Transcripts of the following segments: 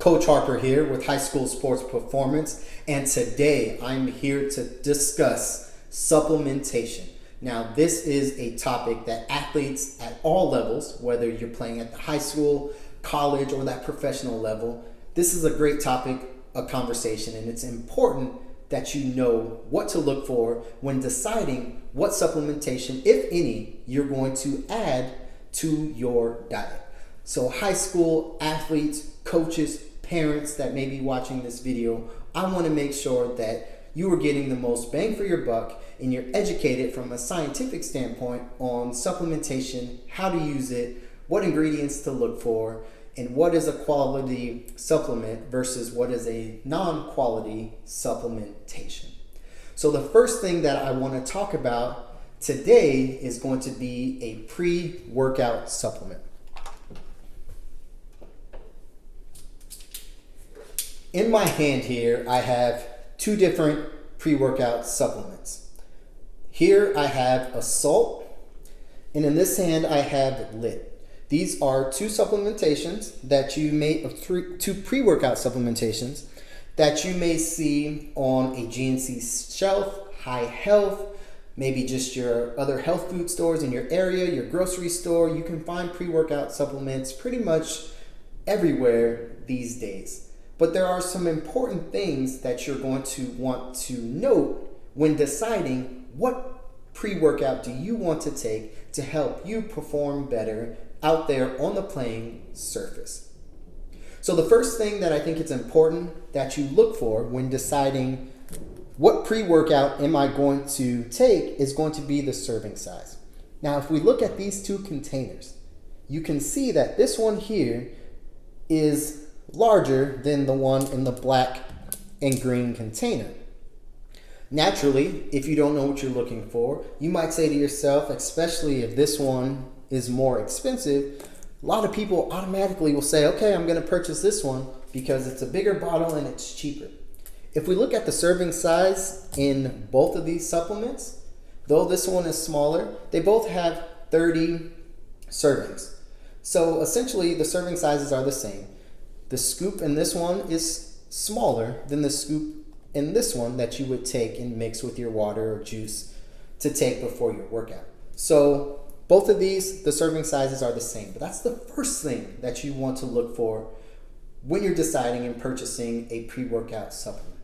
Coach Harper here with High School Sports Performance, and today I'm here to discuss supplementation. Now, this is a topic that athletes at all levels, whether you're playing at the high school, college, or that professional level, this is a great topic of conversation, and it's important that you know what to look for when deciding what supplementation, if any, you're going to add to your diet. So high school athletes, coaches, parents that may be watching this video, I want to make sure that you are getting the most bang for your buck and you're educated from a scientific standpoint on supplementation, how to use it, what ingredients to look for, and what is a quality supplement versus what is a non-quality supplementation. So the first thing that I want to talk about today is going to be a pre-workout supplement. In my hand here, I have two different pre-workout supplements. Here I have Assault, and in this hand I have Lit. These are two supplementations that you may, two pre-workout supplementations that you may see on a GNC shelf, High Health, maybe just your other health food stores in your area, your grocery store. You can find pre-workout supplements pretty much everywhere these days. But there are some important things that you're going to want to note when deciding what pre-workout do you want to take to help you perform better out there on the playing surface. So the first thing that I think it's important that you look for when deciding what pre-workout am I going to take is going to be the serving size. Now, if we look at these two containers, you can see that this one here is larger than the one in the black and green container. Naturally, if you don't know what you're looking for, you might say to yourself, especially if this one is more expensive, a lot of people automatically will say, okay, I'm going to purchase this one because it's a bigger bottle and it's cheaper. If we look at the serving size in both of these supplements, though this one is smaller, they both have 30 servings. So essentially the serving sizes are the same. The scoop in this one is smaller than the scoop in this one that you would take and mix with your water or juice to take before your workout. So both of these, the serving sizes are the same, but that's the first thing that you want to look for when you're deciding and purchasing a pre-workout supplement.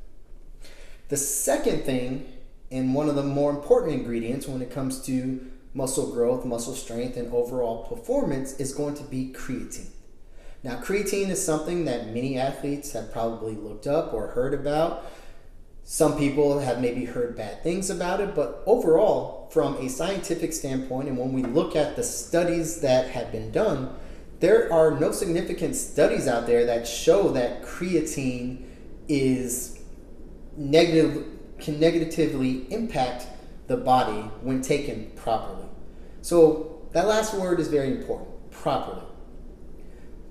The second thing, and one of the more important ingredients when it comes to muscle growth, muscle strength, and overall performance is going to be creatine. Now, creatine is something that many athletes have probably looked up or heard about. Some people have maybe heard bad things about it, but overall, from a scientific standpoint, and when we look at the studies that have been done, there are no significant studies out there that show that creatine can negatively impact the body when taken properly. So that last word is very important, properly.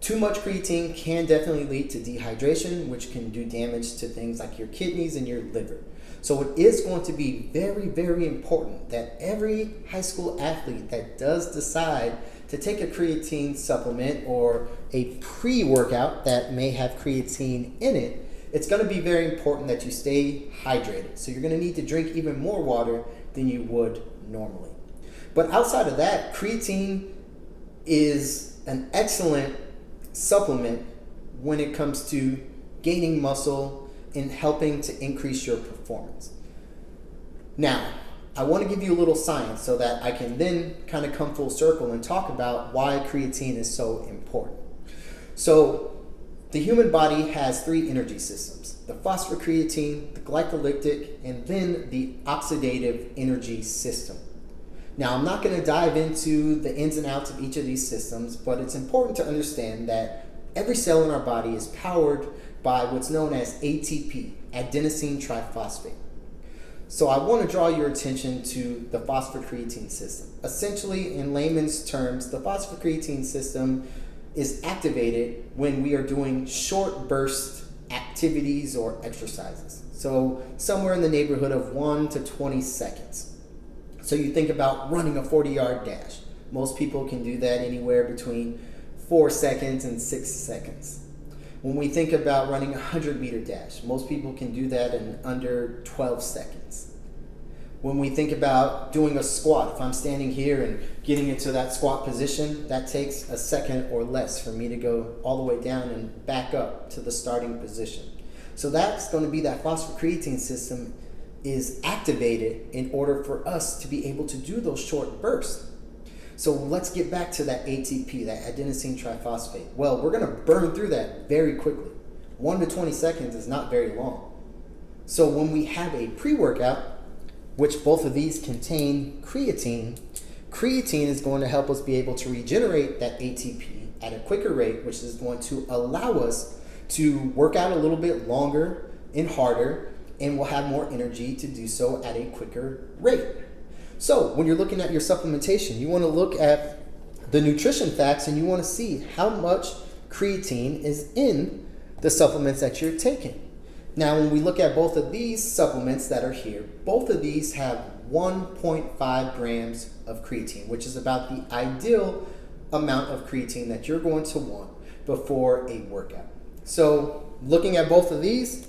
Too much creatine can definitely lead to dehydration, which can do damage to things like your kidneys and your liver. So it is going to be very, very important that every high school athlete that does decide to take a creatine supplement or a pre-workout that may have creatine in it, it's going to be very important that you stay hydrated. So you're going to need to drink even more water than you would normally. But outside of that, creatine is an excellent supplement when it comes to gaining muscle and helping to increase your performance. Now, I want to give you a little science so that I can then kind of come full circle and talk about why creatine is so important. So, the human body has three energy systems: the phosphocreatine, the glycolytic, and then the oxidative energy system. Now, I'm not going to dive into the ins and outs of each of these systems, but it's important to understand that every cell in our body is powered by what's known as ATP, adenosine triphosphate. So I want to draw your attention to the phosphocreatine system. Essentially, in layman's terms, the phosphocreatine system is activated when we are doing short burst activities or exercises. So somewhere in the neighborhood of 1 to 20 seconds. So you think about running a 40-yard dash. Most people can do that anywhere between 4 seconds and 6 seconds. When we think about running a 100-meter dash, most people can do that in under 12 seconds. When we think about doing a squat, if I'm standing here and getting into that squat position, that takes a second or less for me to go all the way down and back up to the starting position. So that's going to be that phosphocreatine system is activated in order for us to be able to do those short bursts. So let's get back to that ATP, that adenosine triphosphate. Well, we're going to burn through that very quickly. 1 to 20 seconds is not very long. So when we have a pre-workout, which both of these contain creatine, creatine is going to help us be able to regenerate that ATP at a quicker rate, which is going to allow us to work out a little bit longer and harder, and we'll have more energy to do so at a quicker rate. So when you're looking at your supplementation, you want to look at the nutrition facts and you want to see how much creatine is in the supplements that you're taking. Now, when we look at both of these supplements that are here, both of these have 1.5 grams of creatine, which is about the ideal amount of creatine that you're going to want before a workout. So looking at both of these,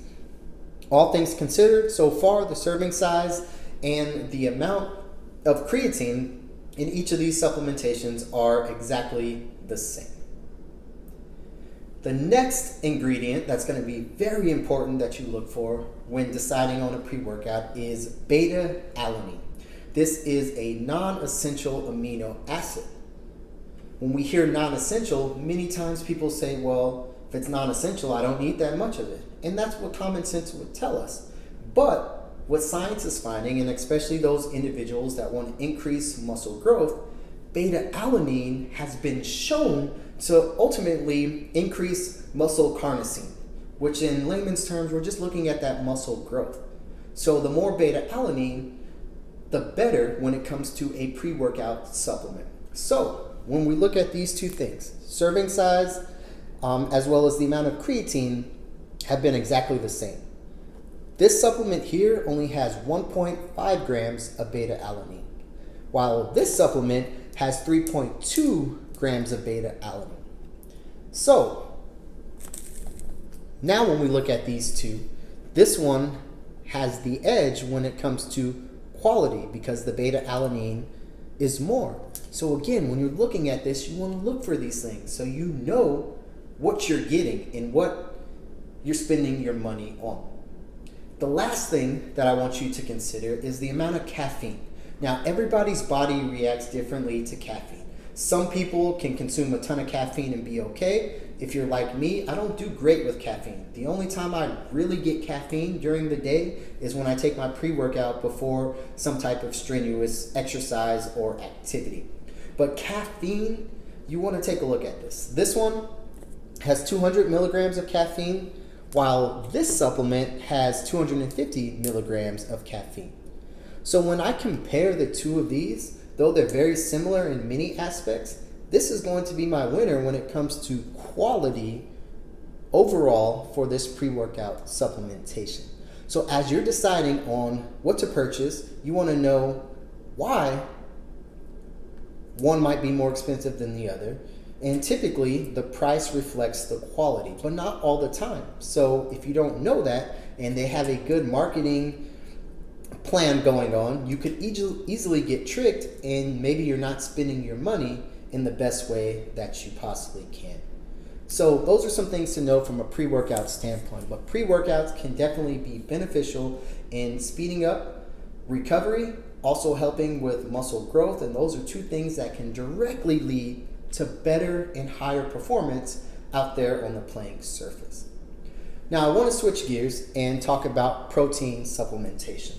all things considered, so far the serving size and the amount of creatine in each of these supplementations are exactly the same. The next ingredient that's going to be very important that you look for when deciding on a pre-workout is beta-alanine. This is a non-essential amino acid. When we hear non-essential, many times people say, well, if it's non-essential, I don't need that much of it. And that's what common sense would tell us. But what science is finding, and especially those individuals that want to increase muscle growth, beta-alanine has been shown to ultimately increase muscle carnosine, which in layman's terms, we're just looking at that muscle growth. So the more beta-alanine, the better when it comes to a pre-workout supplement. So when we look at these two things, serving size as well as the amount of creatine have been exactly the same. This supplement here only has 1.5 grams of beta-alanine, while this supplement has 3.2 grams of beta-alanine. So now when we look at these two, this one has the edge when it comes to quality because the beta-alanine is more. So again, when you're looking at this, you want to look for these things so you know what you're getting and what you're spending your money on. The last thing that I want you to consider is the amount of caffeine. Now, everybody's body reacts differently to caffeine. Some people can consume a ton of caffeine and be okay. If you're like me, I don't do great with caffeine. The only time I really get caffeine during the day is when I take my pre-workout before some type of strenuous exercise or activity. But caffeine, you want to take a look at this. This one has 200 milligrams of caffeine, while this supplement has 250 milligrams of caffeine. So when I compare the two of these, though they're very similar in many aspects, this is going to be my winner when it comes to quality overall for this pre-workout supplementation. So as you're deciding on what to purchase, you want to know why one might be more expensive than the other. And typically the price reflects the quality, but not all the time. So if you don't know that and they have a good marketing plan going on, you could easily get tricked and maybe you're not spending your money in the best way that you possibly can. So those are some things to know from a pre-workout standpoint, but pre-workouts can definitely be beneficial in speeding up recovery, also helping with muscle growth, and those are two things that can directly lead to better and higher performance out there on the playing surface. Now I want to switch gears and talk about protein supplementation.